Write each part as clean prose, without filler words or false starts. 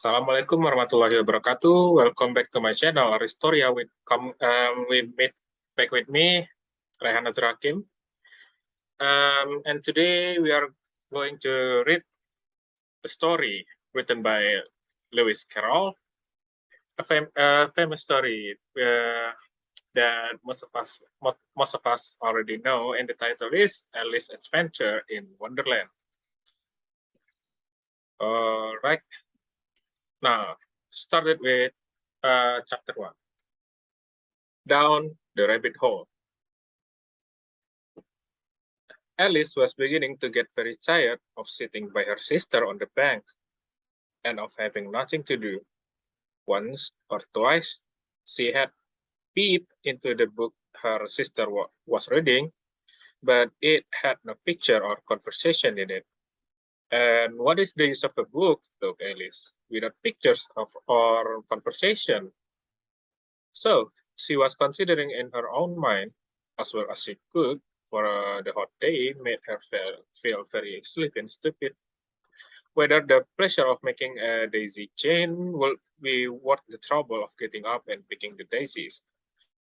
Assalamualaikum warahmatullahi wabarakatuh. Welcome back to my channel, Aristoria back with me, Rehan Azrakim. And today we are going to read a story written by Lewis Carroll, a famous story that most of us already know, and the title is Alice's Adventure in Wonderland. All right. Now, started with chapter 1. Down the rabbit hole. Alice was beginning to get very tired of sitting by her sister on the bank and of having nothing to do. Once or twice, she had peeped into the book her sister was reading, but it had no picture or conversation in it. And what is the use of a book, thought Alice, without pictures or conversation? So she was considering in her own mind, as well as she could, for the hot day made her feel very sleepy and stupid, whether the pleasure of making a daisy chain will be worth the trouble of getting up and picking the daisies,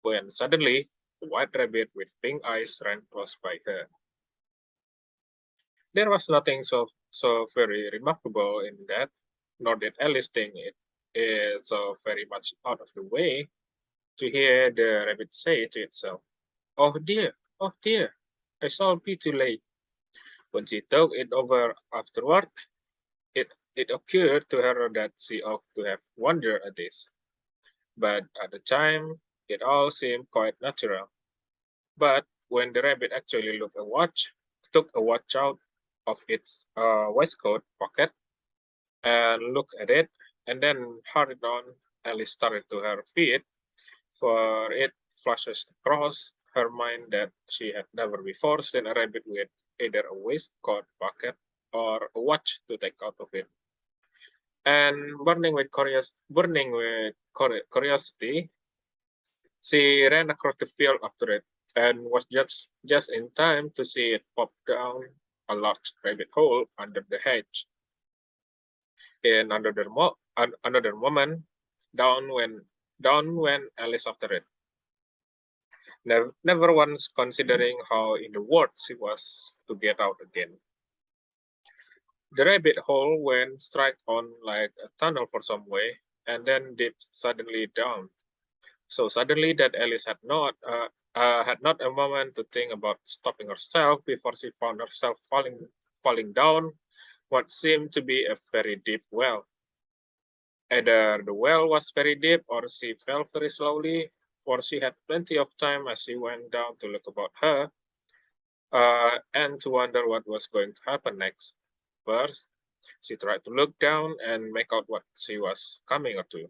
when suddenly a white rabbit with pink eyes ran close by her. There was nothing so very remarkable in that, nor did Alice think it is so very much out of the way to hear the rabbit say to itself, oh dear, I shall be too late. When she thought it over afterward, it occurred to her that she ought to have wondered at this. But at the time, it all seemed quite natural. But when the rabbit actually took a watch out of its waistcoat pocket and looked at it, and then hurried on, Alice started to her feet, for it flashes across her mind that she had never before seen a rabbit with either a waistcoat pocket or a watch to take out of it. And curiosity, she ran across the field after it and was just in time to see it pop down a large rabbit hole under the hedge. In another moment, down went Alice after it, never once considering how in the world she was to get out again. The rabbit hole went straight on like a tunnel for some way, and then dipped suddenly down. So suddenly that Alice had not a moment to think about stopping herself before she found herself falling down what seemed to be a very deep well. Either the well was very deep or she fell very slowly, for she had plenty of time as she went down to look about her and to wonder what was going to happen next. First, she tried to look down and make out what she was coming to,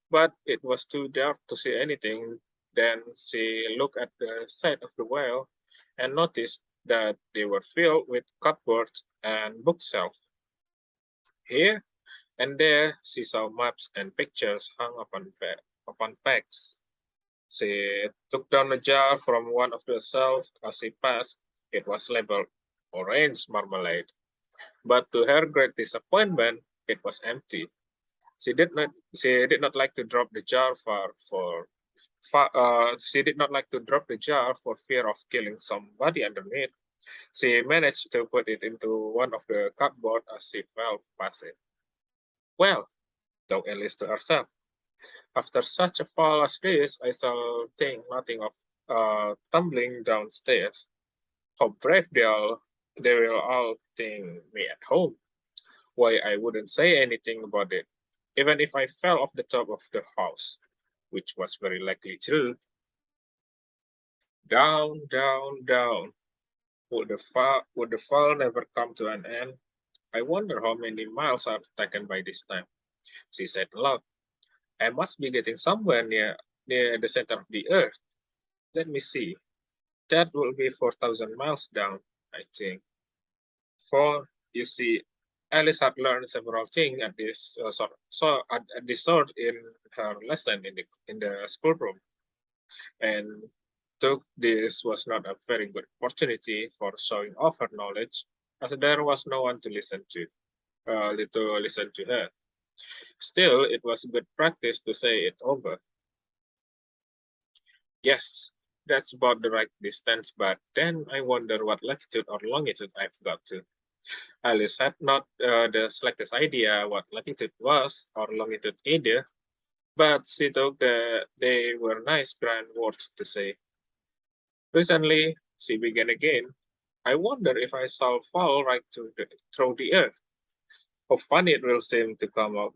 but it was too dark to see anything. Then she looked at the side of the well and noticed that they were filled with cupboards and bookshelves. Here and there she saw maps and pictures hung upon pegs. She took down a jar from one of the shelves as she passed. It was labeled orange marmalade, but to her great disappointment, it was empty. She did not like to drop the jar she did not like to drop the jar for fear of killing somebody underneath. She managed to put it into one of the cupboard as she fell past it. Well, thought Alice to herself, after such a fall as this, I shall think nothing of tumbling downstairs. How brave they will all think me at home. Why, I wouldn't say anything about it, even if I fell off the top of the house, which was very likely true. Down, down, down. Would the fall never come to an end? I wonder how many miles I've taken by this time, she said aloud. I must be getting somewhere near the center of the earth. Let me see. That will be 4,000 miles down, I think. For, you see, Alice had learned several things at this sort in her lesson in the schoolroom, and though this was not a very good opportunity for showing off her knowledge, as there was no one to listen to her. Still, it was good practice to say it over. Yes, that's about the right distance, but then I wonder what latitude or longitude I've got to. Alice had not the slightest idea what latitude was or longitude either, but she thought that they were nice grand words to say. Presently, she began again. I wonder if I shall fall right through the earth. How funny it will seem to come out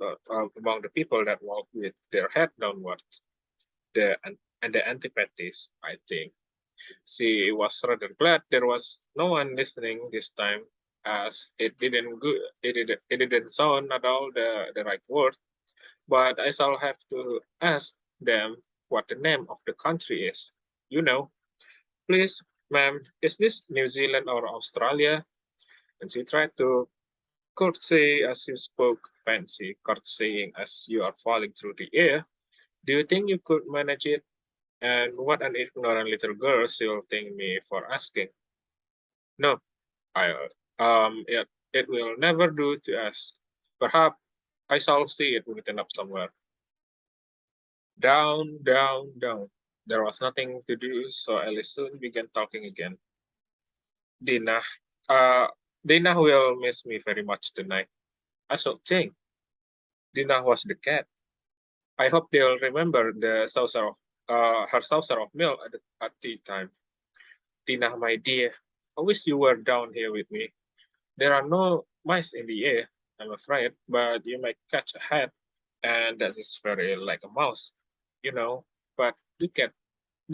among the people that walk with their head downwards. And the antipathies, I think. She was rather glad there was no one listening this time, as it didn't sound at all the right word. But I shall have to ask them what the name of the country is. You know, please, ma'am, is this New Zealand or Australia? And she tried to curtsy as you spoke, fancy curtsying as you are falling through the air. Do you think you could manage it? And what an ignorant little girl she'll think me for asking. No, I it will never do to ask. Perhaps I shall see it written up somewhere. Down, down, down. There was nothing to do, so Alice soon began talking again. Dina, uh, Dina will miss me very much tonight. I should think. Dina was the cat. I hope they'll remember the saucer of her saucer of milk at tea time. Dina, my dear, I wish you were down here with me. There are no mice in the air, I'm afraid, but you might catch a hat, and that is very like a mouse, you know. But do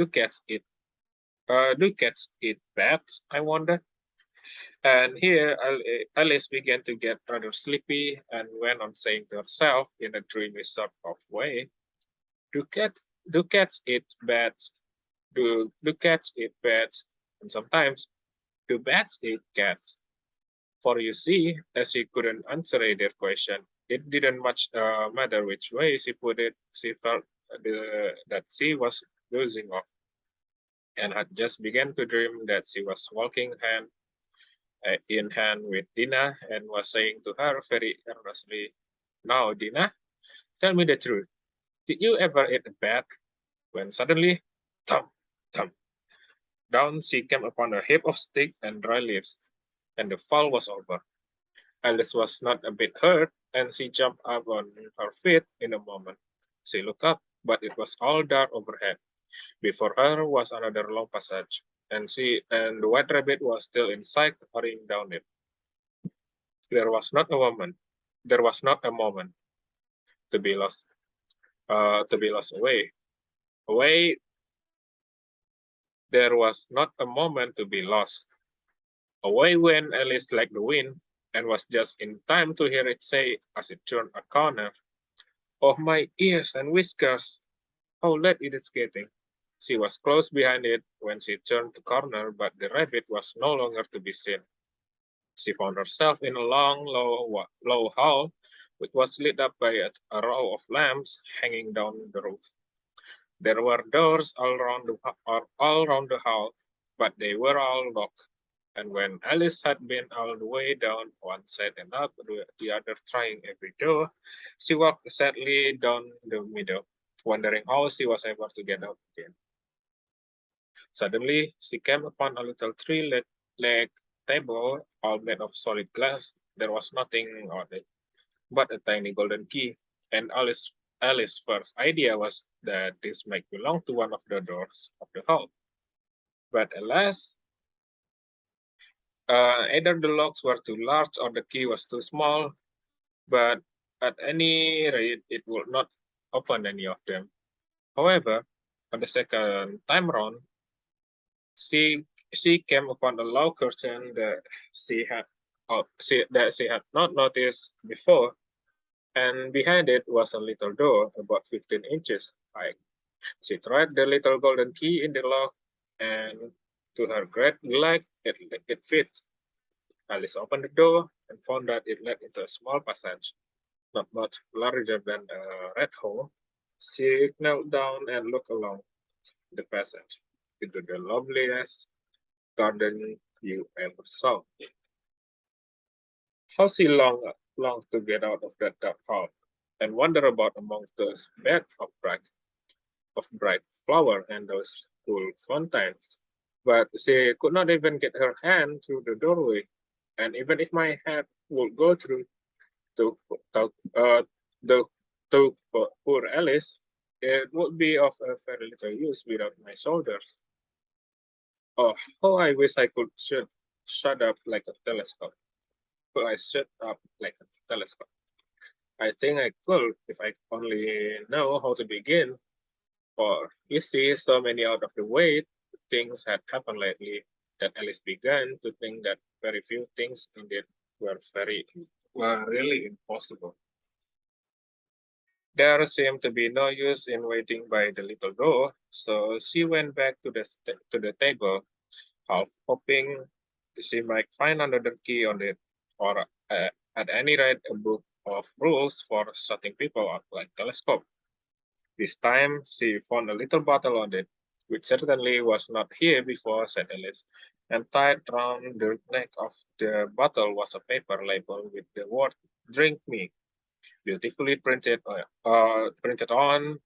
cats eat bats? I wonder. And here Alice began to get rather sleepy and went on saying to herself in a dreamy sort of way, do cats eat bats? Do cats eat bats? And sometimes do bats eat cats? For you see, as she couldn't answer either question, it didn't much matter which way she put it. She felt that she was losing off and had just begun to dream that she was walking hand in hand with Dina and was saying to her very earnestly, "Now, Dina, tell me the truth. Did you ever eat a bat?" When suddenly, thump, thump, down she came upon a heap of sticks and dry leaves, and the fall was over. Alice was not a bit hurt, and she jumped up on her feet in a moment. She looked up, but it was all dark overhead. Before her was another long passage, and the white rabbit was still in sight, hurrying down it. There was not a moment. There was not a moment to be lost. To be lost away. Away. There was not a moment to be lost. Away went Alice like the wind, and was just in time to hear it say as it turned a corner, "Oh, my ears and whiskers! How late it is getting." She was close behind it when she turned the corner, but the rabbit was no longer to be seen. She found herself in a long, low hall, which was lit up by a row of lamps hanging down the roof. There were doors all round the hall, but they were all locked. And when Alice had been all the way down one side and up the other, trying every door, she walked sadly down the middle, wondering how she was able to get out again. Suddenly, she came upon a little three-leg table, all made of solid glass. There was nothing on it but a tiny golden key, and Alice's first idea was that this might belong to one of the doors of the hall. But alas, either the locks were too large or the key was too small, but at any rate, it would not open any of them. However, on the second time round, she she came upon a low curtain that she had not noticed before, and behind it was a little door about 15 inches high. She tried the little golden key in the lock, and to her great delight, it fit. Alice opened the door and found that it led into a small passage, not much larger than a rat hole. She knelt down and looked along the passage into the loveliest garden you ever saw. How she longed to get out of that dark hall. and wander about among those beds of bright flower and those cool fountains. But she could not even get her hand through the doorway, and even if my head would go through to, to, uh, the, to poor Alice, it would be of a very little use without my shoulders. Oh, how I wish I could shut up like a telescope. Could I shut up like a telescope? I think I could if I only know how to begin. For you see, so many out of the way things had happened lately that Alice began to think that very few things indeed were really impossible. There seemed to be no use in waiting by the little door, so she went back to the table, half hoping she might find another key on it, or at any rate a book of rules for shutting people up like telescope. This time she found a little bottle on it, which certainly was not here before, said Alice, and tied round the neck of the bottle was a paper label with the word "Drink Me" beautifully printed on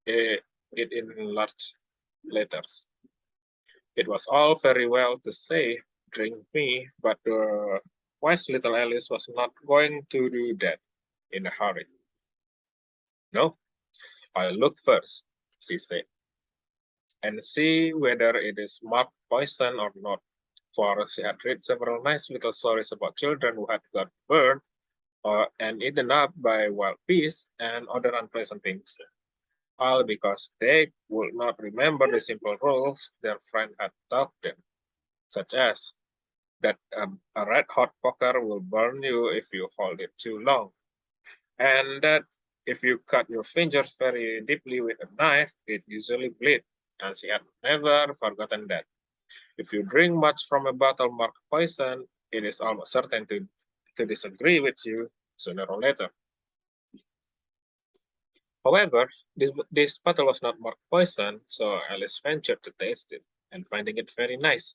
it in large letters. It was all very well to say "Drink me," but the wise little Alice was not going to do that in a hurry. No, I'll look first, she said, and see whether it is marked poison or not. For she had read several nice little stories about children who had got burned and eaten up by wild beasts and other unpleasant things, all because they would not remember the simple rules their friend had taught them, such as that a red hot poker will burn you if you hold it too long, and that if you cut your fingers very deeply with a knife, it usually bleeds. And she had never forgotten that. If you drink much from a bottle marked poison, it is almost certain to disagree with you sooner or later. However, this bottle was not marked poison, so Alice ventured to taste it, and finding it very nice,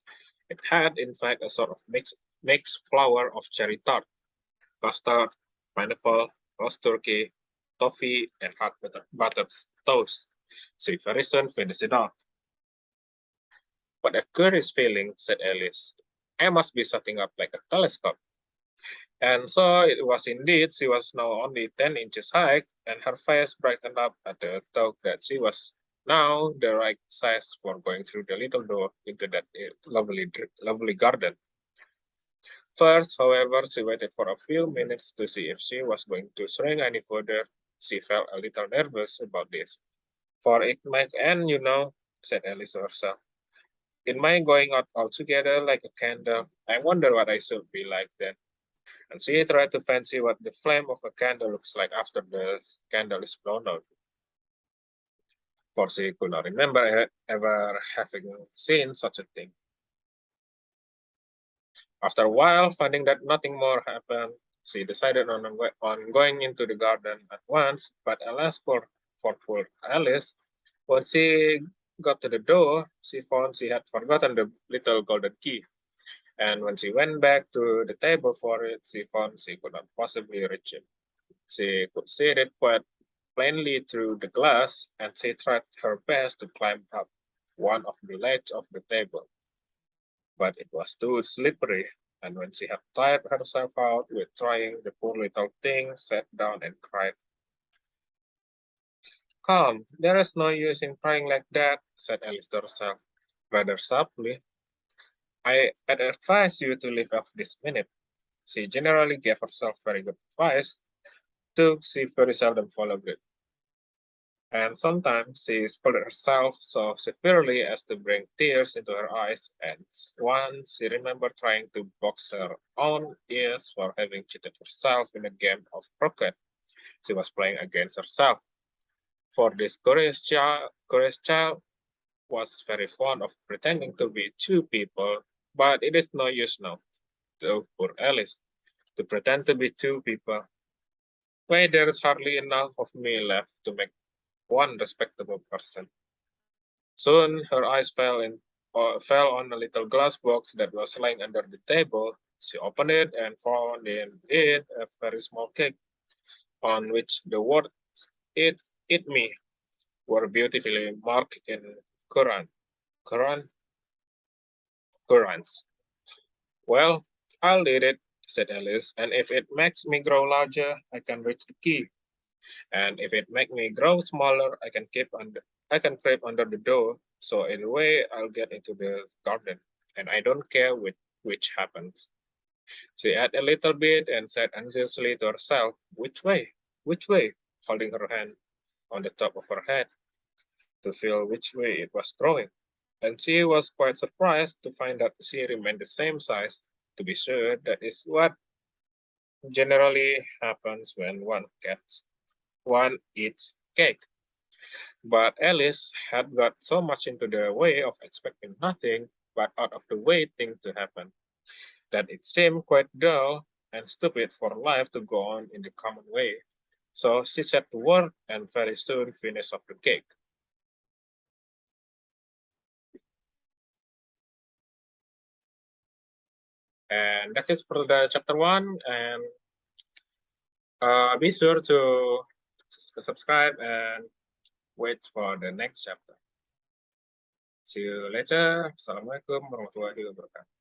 it had in fact a sort of mixed flower of cherry tart, custard, pineapple, roast turkey, toffee, and hot buttered toast. She very soon finished it all. What a curious feeling, said Alice. I must be setting up like a telescope. And so it was indeed. She was now only 10 inches high, and her face brightened up at the thought that she was now the right size for going through the little door into that lovely garden. First, however, she waited for a few minutes to see if she was going to shrink any further. She felt a little nervous about this. For it might end, said Alice to herself. It might going out altogether like a candle. I wonder what I should be like then. And she tried to fancy what the flame of a candle looks like after the candle is blown out. For she could not remember ever having seen such a thing. After a while, finding that nothing more happened, she decided on going into the garden at once. But alas, for poor Alice, when she got to the door, she found she had forgotten the little golden key. And when she went back to the table for it, she found she could not possibly reach it. She could see it quite plainly through the glass, and she tried her best to climb up one of the ledge of the table. But it was too slippery, and when she had tired herself out with trying, the poor little thing sat down and cried. Come, there is no use in crying like that, said Alice to herself, rather softly. I'd advise you to leave off this minute. She generally gave herself very good advice, though she very seldom followed it. And sometimes she scolded herself so severely as to bring tears into her eyes, and once she remembered trying to box her own ears for having cheated herself in a game of croquet she was playing against herself. For this curious child was very fond of pretending to be two people, but it is no use now, though poor Alice, to pretend to be two people. Why, there is hardly enough of me left to make one respectable person. Soon her eyes fell on a little glass box that was lying under the table. She opened it and found in it a very small cake. on which the words "eat me" were beautifully marked in Quran, Quran, Qurans. Well, I'll eat it, said Alice, and if it makes me grow larger, I can reach the key. And if it makes me grow smaller, I can creep under the door. So in a way, I'll get into the garden, and I don't care which happens. She ate a little bit and said anxiously to herself, "Which way? Which way?" holding her hand on the top of her head to feel which way it was growing. And she was quite surprised to find that she remained the same size. To be sure, that is what generally happens when one eats cake. But Alice had got so much into the way of expecting nothing but out of the way things to happen that it seemed quite dull and stupid for life to go on in the common way. So she set to work and very soon finished off the cake. And that's it for the chapter one. And be sure to subscribe and wait for the next chapter. See you later. Assalamualaikum warahmatullahi wabarakatuh.